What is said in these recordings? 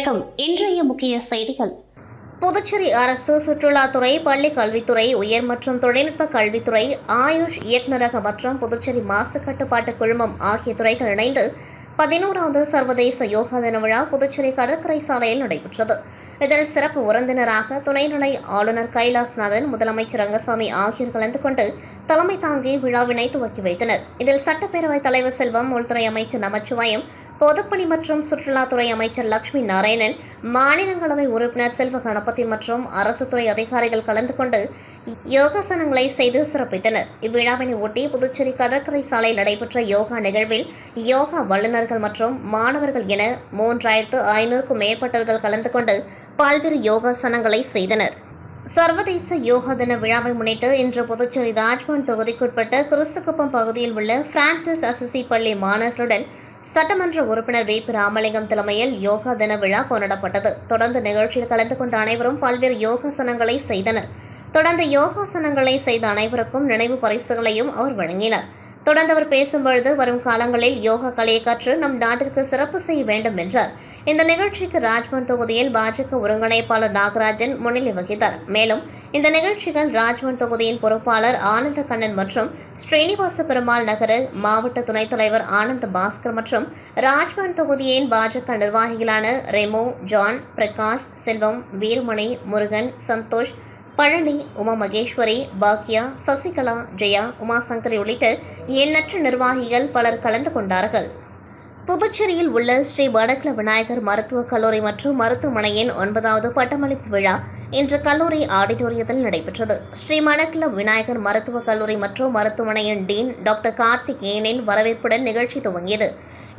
வணக்கம். இன்றைய முக்கிய செய்திகள். புதுச்சேரி அரசு சுற்றுலாத்துறை, பள்ளி கல்வித்துறை, உயர் மற்றும் தொழில்நுட்ப கல்வித்துறை, ஆயுஷ் இயக்குநரகம் மற்றும் புதுச்சேரி மாசு கட்டுப்பாட்டு குழுமம் ஆகிய துறைகள் இணைந்து 11வது சர்வதேச யோகா தின விழா புதுச்சேரி கடற்கரை சாலையில் நடைபெற்றது. இதில் சிறப்பு விருந்தினராக துணைநிலை ஆளுநர் கைலாஸ்நாதன், முதலமைச்சர் ரங்கசாமி ஆகியோர் கலந்து கொண்டு தலைமை தாங்கி விழாவினை துவக்கி வைத்தனர். இதில் சட்டப்பேரவைத் தலைவர் செல்வம், உள்துறை அமைச்சர் நமச்சிவாயம், பொதுப்பணி மற்றும் சுற்றுலாத்துறை அமைச்சர் லட்சுமி நாராயணன், மாநிலங்களவை உறுப்பினர் செல்வ கணபதி மற்றும் அரசு துறை அதிகாரிகள் கலந்து கொண்டு யோகாசனங்களை செய்து சிறப்பித்தனர். இவ்விழாவினை ஒட்டி புதுச்சேரி கடற்கரை சாலையில் நடைபெற்ற யோகா நிகழ்வில் யோகா வல்லுநர்கள் மற்றும் மாணவர்கள் என 3500க்கும் மேற்பட்டவர்கள் கலந்து கொண்டு பல்வேறு யோகாசனங்களை செய்தனர். சர்வதேச யோகா தின விழாவை முன்னிட்டு இன்று புதுச்சேரி ராஜ்பவன் தொகுதிக்குட்பட்ட குருசுக்குப்பம் பகுதியில் உள்ள பிரான்சிஸ் அசிசி பள்ளி மாணவர்களுடன் சட்டமன்ற உறுப்பினர் வி. ராமலிங்கம் தலைமையில் யோகா தின விழா கொண்டாடப்பட்டது. தொடர்ந்து நிகழ்ச்சியில் கலந்து கொண்ட அனைவரும் பல்வேறு யோகாசனங்களை செய்தனர். தொடர்ந்து யோகாசனங்களை செய்த அனைவருக்கும் நினைவு பரிசுகளையும் அவர் வழங்கினார். தொடர்ந்து அவர் பேசும்பொழுது, வரும் காலங்களில் யோகா கலையை கற்று நம் நாட்டிற்கு சிறப்பு செய்ய வேண்டும் என்றார். இந்த நிகழ்ச்சிக்கு ராஜ்பவன் தொகுதியில் பாஜக ஒருங்கிணைப்பாளர் நாகராஜன் முன்னிலை வகித்தார். மேலும் இந்த நிகழ்ச்சிகள் ராஜ்பவன் தொகுதியின் பொறுப்பாளர் ஆனந்த கண்ணன் மற்றும் ஸ்ரீனிவாச பெருமாள் நகர மாவட்ட துணைத் தலைவர் ஆனந்த பாஸ்கர் மற்றும் ராஜ்பவன் தொகுதியின் பாஜக நிர்வாகிகளான ரெமோ, ஜான், பிரகாஷ், செல்வம், வீரமணி, முருகன், சந்தோஷ், பழனி, உமா மகேஸ்வரி, பாக்யா, சசிகலா, ஜெயா, உமாசங்கரி உள்ளிட்ட எண்ணற்ற நிர்வாகிகள் பலர் கலந்து கொண்டார்கள். புதுச்சேரியில் உள்ள ஸ்ரீ வடக்குல விநாயகர் மருத்துவக் கல்லூரி மற்றும் மருத்துவமனையின் 9வது பட்டமளிப்பு விழா இன்று கல்லூரி ஆடிட்டோரியத்தில் நடைபெற்றது. ஸ்ரீ வடக்குல விநாயகர் மருத்துவக் கல்லூரி மற்றும் மருத்துவமனையின் டீன் டாக்டர் கார்த்திகேயனின் வரவேற்புடன் நிகழ்ச்சி துவங்கியது.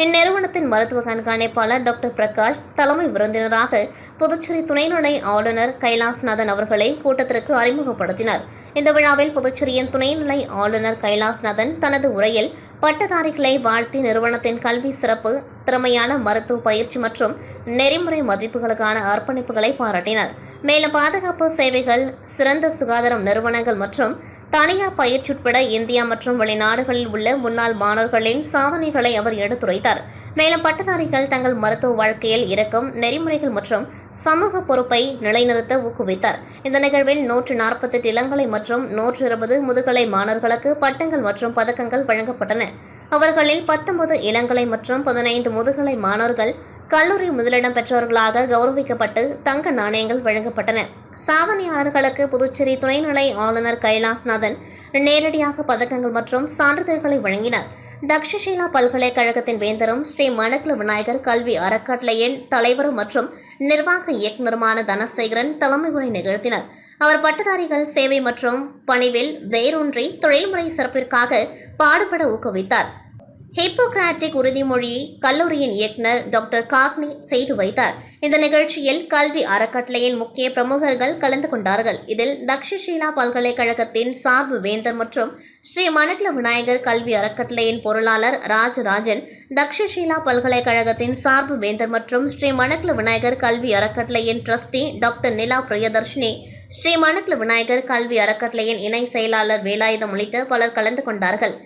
இந்நிறுவனத்தின் மருத்துவ கண்காணிப்பாளர் டாக்டர் பிரகாஷ் தலைமை விருந்தினராக புதுச்சேரி துணைநிலை ஆளுநர் கைலாஸ்நாதன் அவர்களை கூட்டத்திற்கு அறிமுகப்படுத்தினார். இந்த விழாவில் புதுச்சேரியின் துணைநிலை ஆளுநர் கைலாஸ்நாதன் தனது உரையில் பட்டதாரிகளை வாழ்த்தி நிறுவனத்தின் கல்வி சிறப்பு, திறமையான மருத்துவ பயிற்சி மற்றும் நெறிமுறை மதிப்புகளுக்கான அர்ப்பணிப்புகளை பாராட்டினார். மேலும் பாதுகாப்பு சேவைகள், சிறந்த சுகாதாரம் நிறுவனங்கள் மற்றும் தனியார் பயிற்சி உட்பட இந்தியா மற்றும் வெளிநாடுகளில் உள்ள முன்னாள் மாணவர்களின் சாதனைகளை அவர் எடுத்துரைத்தார். மேலும் பட்டதாரிகள் தங்கள் மருத்துவ வாழ்க்கையில் இரக்கம், நெறிமுறைகள் மற்றும் சமூக பொறுப்பை நிலைநிறுத்த ஊக்குவித்தார். இந்த நிகழ்வில் 148 இளங்கலை மற்றும் 120 முதுகலை மாணவர்களுக்கு பட்டங்கள் மற்றும் பதக்கங்கள் வழங்கப்பட்டன. அவர்களில் 19 இளங்கலை மற்றும் 15 முதுகலை மாணவர்கள் கல்லூரி முதலிடம் பெற்றவர்களாக கௌரவிக்கப்பட்டு தங்க நாணயங்கள் வழங்கப்பட்டன. சாதனையாளர்களுக்கு புதுச்சேரி துணைநிலை ஆளுநர் கைலாஸ்நாதன் நேரடியாக பதக்கங்கள் மற்றும் சான்றிதழ்களை வழங்கினார். தக்ஷஷீலா பல்கலைக்கழகத்தின் வேந்தரும் ஸ்ரீ மணக்குள விநாயகர் கல்வி அறக்கட்டளையின் தலைவரும் மற்றும் நிர்வாக இயக்குநருமான தனசேகரன் தலைமை உரை நிகழ்த்தினார். அவர் பட்டதாரிகள் சேவை மற்றும் பணிவில் வேரூன்றி தொழில்முறை சிறப்பிற்காக பாடுபட ஊக்குவித்தார். ஹிப்போகிராட்டிக் உறுதிமொழியை கல்லூரியின் இயக்குநர் டாக்டர் காக்னி செய்து வைத்தார். இந்த நிகழ்ச்சியில் கல்வி அறக்கட்டளையின் முக்கிய பிரமுகர்கள் கலந்து கொண்டார்கள். இதில் தக்ஷஷீலா பல்கலைக்கழகத்தின் சார்பு வேந்தர் மற்றும் ஸ்ரீ மணக்குள விநாயகர் கல்வி அறக்கட்டளையின் பொருளாளர் ராஜராஜன், தக்ஷஷீலா பல்கலைக்கழகத்தின் சார்பு வேந்தர் மற்றும் ஸ்ரீ மணக்குள விநாயகர் கல்வி அறக்கட்டளையின் டிரஸ்டி டாக்டர் நிலா பிரியதர்ஷினி, ஸ்ரீ மணக்குள விநாயகர் கல்வி அறக்கட்டளையின் இணை செயலாளர் வேலாயுதம் உள்ளிட்ட பலர் கலந்து கொண்டார்கள்.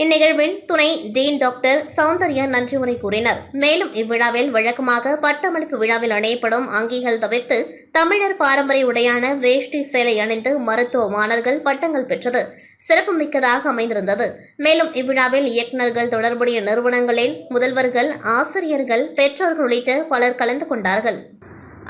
இந்நிகழ்வில் துணை டீன் டாக்டர் சௌந்தர்யா நன்றி உரை கூறினார். மேலும் இவ்விழாவில் வழக்கமாக பட்டமளிப்பு விழாவில் அணியப்படும் அங்கிகள் தவிர்த்து தமிழர் பாரம்பரிய உடையான வேஷ்டி சேலை அணிந்து மருத்துவ மாணவர்கள் பட்டங்கள் பெற்றது சிறப்புமிக்கதாக அமைந்திருந்தது. மேலும் இவ்விழாவில் இயக்குநர்கள், தொடர்புடைய நிறுவனங்களின் முதல்வர்கள், ஆசிரியர்கள், பெற்றோர்கள் உள்ளிட்ட பலர் கலந்து கொண்டார்கள்.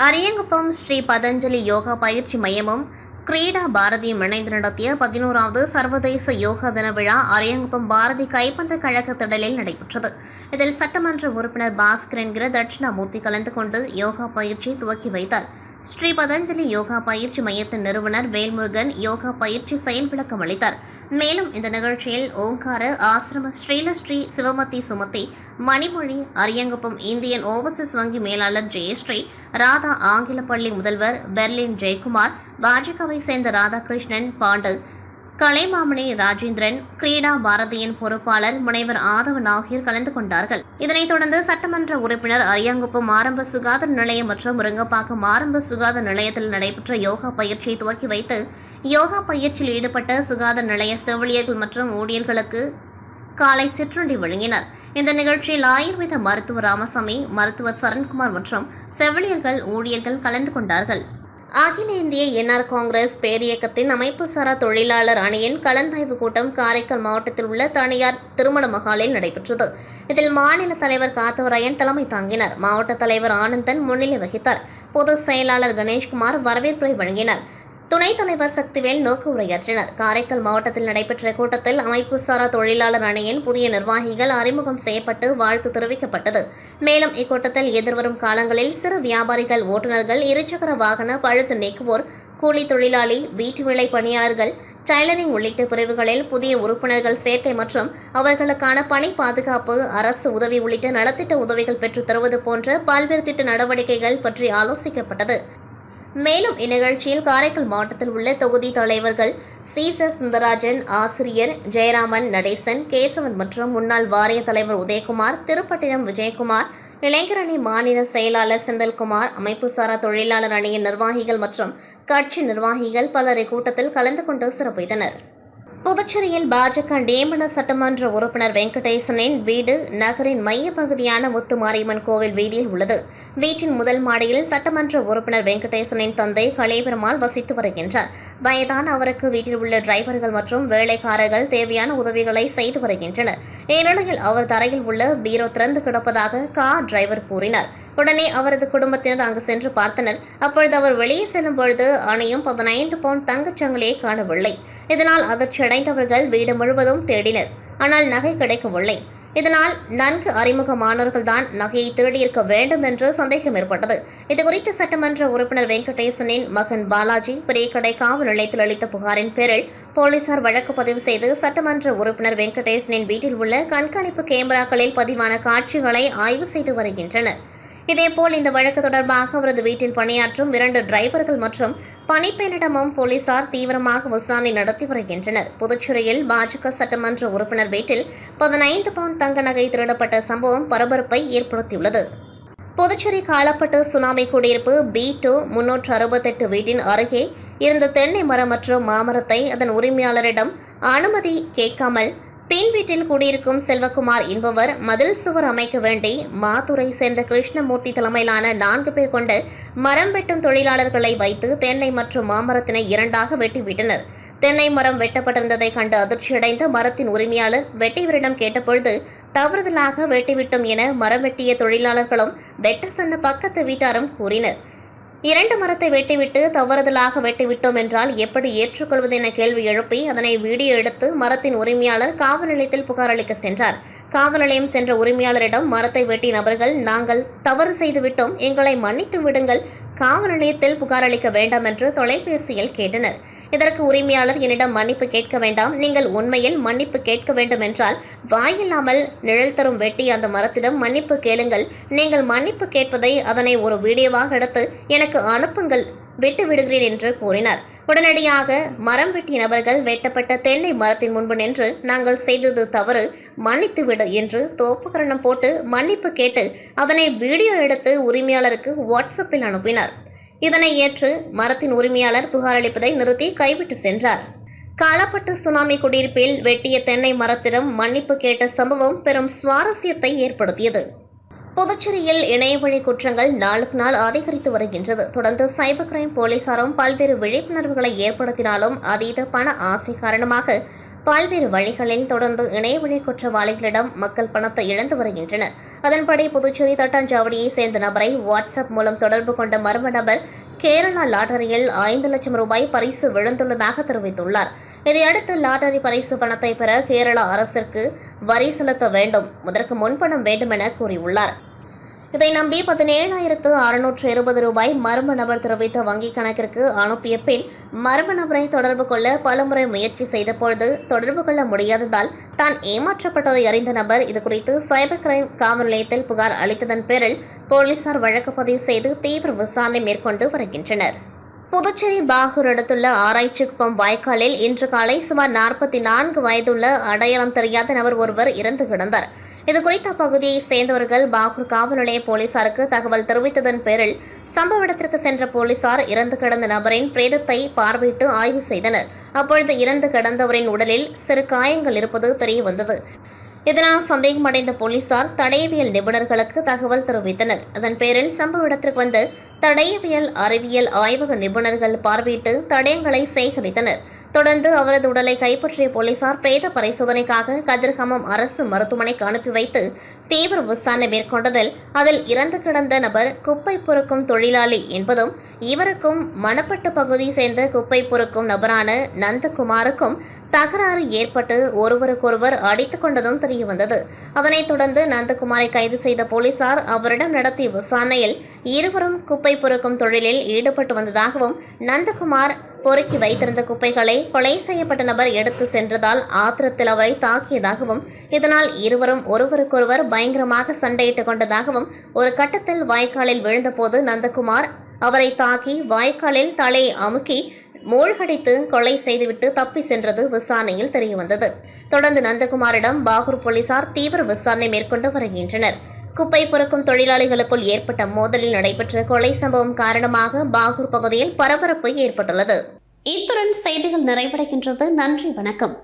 அரியங்குப்பம் ஸ்ரீ பதஞ்சலி யோகா பயிற்சி மையமும் கிரீடா பாரதியும் இணைந்து நடத்திய 11வது சர்வதேச யோகா தின விழா அரியங்குப்பம் பாரதி கைப்பந்து கழக திடலில் நடைபெற்றது. இதில் சட்டமன்ற உறுப்பினர் பாஸ்கர் என்கிற தட்சிணாமூர்த்தி கலந்து கொண்டு யோகா பயிற்சியை துவக்கி வைத்தார். ஸ்ரீ பதஞ்சலி யோகா பயிற்சி மையத்தின் நிறுவனர் வேல்முருகன் யோகா பயிற்சி செயல் விளக்கம் அளித்தார். மேலும் இந்த நிகழ்ச்சியில் ஓங்கார ஆசிரம ஸ்ரீ சிவமதி சுமதி, மணிமொழி, அரியங்குப்பம் இந்தியன் ஓவர்சீஸ் வங்கி மேலாளர் ஜெயஸ்ரீ, ராதா ஆங்கிலப்பள்ளி முதல்வர் பெர்லின் ஜெயக்குமார், பாஜகவை சேர்ந்த ராதாகிருஷ்ணன் பாண்டு, கலைமாமணி ராஜேந்திரன், கிரீடா பாரதியின் பொறுப்பாளர் முனைவர் ஆதவன் ஆகியோர் கலந்து கொண்டார்கள். இதனைத் தொடர்ந்து சட்டமன்ற உறுப்பினர் அரியாங்குப்பம் ஆரம்ப சுகாதார நிலையம் மற்றும் முருங்கப்பாக்கம் ஆரம்ப சுகாதார நிலையத்தில் நடைபெற்ற யோகா பயிற்சியை துவக்கி வைத்து யோகா பயிற்சியில் ஈடுபட்ட சுகாதார நிலைய செவிலியர்கள் மற்றும் ஊழியர்களுக்கு காலை சிற்றுண்டி வழங்கினார். இந்த நிகழ்ச்சியில் ஆயுர்வேத மருத்துவர் ராமசாமி, மருத்துவர் சரண்குமார் மற்றும் செவிலியர்கள், ஊழியர்கள் கலந்து கொண்டார்கள். அகில இந்திய என்ஆர் காங்கிரஸ் பேரியக்கத்தின் அமைப்பு சாரா தொழிலாளர் அணியின் கலந்தாய்வு கூட்டம் காரைக்கால் மாவட்டத்தில் உள்ள தனியார் திருமண மகாலில் நடைபெற்றது. இதில் மாநில தலைவர் காத்தவராயன் தலைமை தாங்கினார். மாவட்ட தலைவர் ஆனந்தன் முன்னிலை வகித்தார். பொதுச் செயலாளர் கணேஷ்குமார் வரவேற்புரை வழங்கினார். துணைத் தலைவர் சக்திவேல் நோக்கு உரையாற்றினர். காரைக்கால் மாவட்டத்தில் நடைபெற்ற கூட்டத்தில் அமைப்பு சாரா தொழிலாளர் அணியின் புதிய நிர்வாகிகள் அறிமுகம் செய்யப்பட்டு வாழ்த்து தெரிவிக்கப்பட்டது. மேலும் இக்கூட்டத்தில் எதிர்வரும் காலங்களில் சிறு வியாபாரிகள், ஓட்டுநர்கள், இருசக்கர வாகன பழுது நீக்குவோர், கூலி தொழிலாளி, வீட்டு வேலை பணியாளர்கள், டைலரிங் உள்ளிட்ட பிரிவுகளில் புதிய உறுப்பினர்கள் சேர்க்கை மற்றும் அவர்களுக்கான பணி பாதுகாப்பு, அரசு உதவி உள்ளிட்ட நலத்திட்ட உதவிகள் பெற்றுத் தருவது போன்ற பல்வேறு திட்ட நடவடிக்கைகள் பற்றி ஆலோசிக்கப்பட்டது. மேலும் இந்நிகழ்ச்சியில் காரைக்கால் மாவட்டத்தில் உள்ள தொகுதி தலைவர்கள் சீசர் சுந்தரராஜன், ஆசிரியர் ஜெயராமன், நடேசன், கேசவன் மற்றும் முன்னாள் வாரிய தலைவர் உதயகுமார், திருப்பட்டினம் விஜயகுமார், இளைஞரணி மாநில செயலாளர் செந்தில்குமார், அமைப்பு சாரா தொழிலாளர் அணியின் நிர்வாகிகள் மற்றும் கட்சி நிர்வாகிகள் பலர் இக்கூட்டத்தில் கலந்து கொண்டு சிறப்பித்தனர். புதுச்சேரியில் பாஜக நியமன சட்டமன்ற உறுப்பினர் வெங்கடேசனின் வீடு நகரின் மையப்பகுதியான முத்துமாரியம்மன் கோவில் வீதியில் உள்ளது. வீட்டின் முதல் மாடியில் சட்டமன்ற உறுப்பினர் வெங்கடேசனின் தந்தை கலைபெருமாள் வசித்து வருகின்றார். வயதான அவருக்கு வீட்டில் உள்ள டிரைவர்கள் மற்றும் வேலைக்காரர்கள் தேவையான உதவிகளை செய்து வருகின்றனர். இந்நிலையில் அவர் தரையில் உள்ள பீரோ திறந்து கிடப்பதாக கார் டிரைவர் கூறினார். உடனே அவரது குடும்பத்தினர் அங்கு சென்று பார்த்தனர். அப்பொழுது அவர் வெளியே செல்லும் பொழுது அணியும் 15 பவுன் தங்கச்சங்கிலியை காணவில்லை. இதனால் அதிர்ச்சியடைந்தவர்கள் வீடு முழுவதும் தேடினர். ஆனால் நகை கிடைக்கவில்லை. இதனால் நன்கு அறிமுகமானவர்கள்தான் நகையை திருடியிருக்க வேண்டும் என்று சந்தேகம் ஏற்பட்டது. இதுகுறித்து சட்டமன்ற உறுப்பினர் வெங்கடேசனின் மகன் பாலாஜி பெரியகடை காவல் நிலையத்தில் அளித்த புகாரின் பேரில் போலீசார் வழக்கு பதிவு செய்து சட்டமன்ற உறுப்பினர் வெங்கடேசனின் வீட்டில் உள்ள கண்காணிப்பு கேமராக்களில் பதிவான காட்சிகளை ஆய்வு செய்து வருகின்றனர். இதேபோல் இந்த வழக்கு தொடர்பாக அவரது வீட்டில் பணியாற்றும் 2 டிரைவர்கள் மற்றும் பணிப்பெண்ணிடமும் போலீசார் தீவிரமாக விசாரணை நடத்தி வருகின்றனர். புதுச்சேரியில் பாஜக சட்டமன்ற உறுப்பினர் வீட்டில் 15 பவுன் தங்க நகை திருடப்பட்ட சம்பவம் பரபரப்பை ஏற்படுத்தியுள்ளது. புதுச்சேரி காலப்பட்டு சுனாமி குடியிருப்பு B2 368 வீட்டின் அருகே இருந்த தென்னை மரம் மற்றும் மாமரத்தை அதன் உரிமையாளரிடம் அனுமதி கேட்காமல் பின் வீட்டில் குடியிருக்கும் செல்வகுமார் என்பவர் மதில் சுவர் அமைக்க வேண்டி மாத்தூரை சேர்ந்த கிருஷ்ணமூர்த்தி தலைமையிலான 4 பேர் கொண்ட மரம் வெட்டும் தொழிலாளர்களை வைத்து தென்னை மற்றும் மாமரத்தினை 2ஆக வெட்டிவிட்டனர். தென்னை மரம் வெட்டப்பட்டிருந்ததை கண்டு அதிர்ச்சியடைந்த மரத்தின் உரிமையாளர் வெட்டியவரிடம் கேட்டபொழுது தவறுதலாக வெட்டிவிட்டோம் என மரம் வெட்டிய தொழிலாளர்களும் வெட்ட சொன்ன பக்கத்து வீட்டாரும் கூறினர். 2 மரத்தை வெட்டிவிட்டு தவறுதலாக வெட்டிவிட்டோம் என்றால் எப்படி ஏற்றுக்கொள்வது என கேள்வி எழுப்பி அதனை வீடியோ எடுத்து மரத்தின் உரிமையாளர் காவல் நிலையத்தில் புகார் அளிக்க சென்றார். காவல் நிலையம் சென்ற உரிமையாளரிடம் மரத்தை வெட்டிய நபர்கள், நாங்கள் தவறு செய்துவிட்டோம், எங்களை மன்னித்து விடுங்கள், காவல் நிலையத்தில் புகார் அளிக்க வேண்டாம் என்று தொலைபேசியில் கேட்டனர். இதற்கு உரிமையாளர், என்னிடம் மன்னிப்பு கேட்க வேண்டாம், நீங்கள் உண்மையில் மன்னிப்பு கேட்க வேண்டும் என்றால் வாயில்லாமல் நிழல் தரும் வெட்டி அந்த மரத்திடம் மன்னிப்பு கேளுங்கள், நீங்கள் மன்னிப்பு கேட்பதை அதனை ஒரு வீடியோவாக எடுத்து எனக்கு அனுப்புங்கள், விட்டு விடுகிறேன் என்று கூறினார். உடனடியாக மரம் வெட்டிய நபர்கள் வெட்டப்பட்ட தென்னை மரத்தின் முன்பு நின்று, நாங்கள் செய்தது தவறு, மன்னித்து விடு என்று தோப்புக்கரணம் போட்டு மன்னிப்பு கேட்டு அதனை வீடியோ எடுத்து உரிமையாளருக்கு வாட்ஸ்அப்பில் அனுப்பினார். இதனை ஏற்று மரத்தின் உரிமையாளர் புகார் அளிப்பதை நிறுத்தி கைவிட்டு சென்றார். காலப்பட்டு சுனாமி குடியிருப்பில் வெட்டிய தென்னை மரத்திடம் மன்னிப்பு கேட்ட சம்பவம் பெரும் சுவாரஸ்யத்தை ஏற்படுத்தியது. புதுச்சேரியில் இணையவழி குற்றங்கள் நாளுக்கு நாள் அதிகரித்து வருகின்றது. தொடர்ந்து சைபர் கிரைம் போலீசாரும் பல்வேறு விழிப்புணர்வுகளை ஏற்படுத்தினாலும் அதீத பண ஆசை காரணமாக பல்வேறு வழிகளில் தொடர்ந்து இணையவழி குற்றவாளிகளிடம் மக்கள் பணத்தை இழந்து வருகின்றனர். அதன்படி புதுச்சேரி தட்டாஞ்சாவடியைச் சேர்ந்த நபரை வாட்ஸ்அப் மூலம் தொடர்பு கொண்ட மர்ம நபர் கேரளா லாட்டரியில் 5 லட்சம் ரூபாய் பரிசு விழுந்துள்ளதாக தெரிவித்துள்ளார். இதையடுத்து லாட்டரி பரிசு பணத்தை பெற கேரள அரசிற்கு வரி செலுத்த வேண்டும், அதற்கு முன்பணம் வேண்டும் என கூறியுள்ளார். இதை நம்பி 17,620 ரூபாய் மர்ம நபர் தெரிவித்த வங்கிக் கணக்கிற்கு அனுப்பிய பின் மர்ம நபரை தொடர்பு கொள்ள பலமுறை முயற்சி செய்தபொழுது தொடர்பு கொள்ள முடியாததால் தான் ஏமாற்றப்பட்டதை அறிந்த நபர் இதுகுறித்து சைபர் கிரைம் காவல் நிலையத்தில் புகார் அளித்ததன் பேரில் போலீசார் வழக்கு பதிவு செய்து தீவிர விசாரணை மேற்கொண்டு வருகின்றனர். புதுச்சேரி பாகூர் அடுத்துள்ள ஆராய்ச்சிக்குப்பம் வாய்க்காலில் இன்று காலை சுமார் 44 வயதுள்ள அடையாளம் தெரியாத நபர் ஒருவர் இறந்து கிடந்தார். இதுகுறித்த அப்பகுதியை சேர்ந்தவர்கள் பாகூர் காவல் நிலைய போலீசாருக்கு தகவல் தெரிவித்ததன் பேரில் சம்பவ இடத்திற்கு சென்ற போலீசார் இறந்து கிடந்த நபரின் பிரேதத்தை பார்வையிட்டு ஆய்வு செய்தனர். அப்பொழுது இறந்து கிடந்தவரின் உடலில் சிறு காயங்கள் இருப்பது தெரியவந்தது. இதனால் சந்தேகமடைந்த போலீசார் தடயவியல் நிபுணர்களுக்கு தகவல் தெரிவித்தனர். அதன் பேரில் சம்பவ இடத்திற்கு வந்து தடயவியல் அறிவியல் ஆய்வக நிபுணர்கள் பார்வையிட்டு தடயங்களை சேகரித்தனர். தொடர்ந்து அவரது உடலை கைப்பற்றிய போலீசார் பிரேத பரிசோதனைக்காக கதிர்காமம் அரசு மருத்துவமனைக்கு அனுப்பி வைத்து தீவிர விசாரணை மேற்கொண்டதில் அதில் இறந்து கிடந்த நபர் குப்பை பொறுக்கும் தொழிலாளி என்பதும் இவருக்கும் மணப்பட்டு பகுதி சேர்ந்த குப்பை பொறுக்கும் நபரான நந்தகுமாருக்கும் தகராறு ஏற்பட்டு ஒருவருக்கொருவர் அடித்துக் கொண்டதும் தெரியவந்தது. அதனைத் தொடர்ந்து நந்தகுமாரை கைது செய்த போலீசார் அவரிடம் நடத்திய விசாரணையில் இருவரும் குப்பை பொறுக்கும் தொழிலில் ஈடுபட்டு வந்ததாகவும் நந்தகுமார் பொறுக்கி வைத்திருந்த குப்பைகளை கொலை செய்யப்பட்ட நபர் எடுத்து சென்றதால் ஆத்திரத்தில் அவரை தாக்கியதாகவும் இதனால் இருவரும் ஒருவருக்கொருவர் பயங்கரமாக சண்டையிட்டுக் கொண்டதாகவும் ஒரு கட்டத்தில் வாய்க்காலில் விழுந்தபோது நந்தகுமார் அவரை தாக்கி வாய்க்காலில் தலையை அமுக்கி மூழ்கடித்து கொலை செய்துவிட்டு தப்பி சென்றது விசாரணையில் தெரியவந்தது. தொடர்ந்து நந்தகுமாரிடம் பாகூர் போலீசார் தீவிர விசாரணை மேற்கொண்டு வருகின்றனர். குப்பை பொறுக்கும் தொழிலாளிகளுக்குள் ஏற்பட்ட மோதலில் நடைபெற்ற கொலை சம்பவம் காரணமாக பாகூர் பகுதியில் பரபரப்பு ஏற்பட்டுள்ளது. இத்துடன் செய்திகள் நிறைவடைகின்றது. நன்றி, வணக்கம்.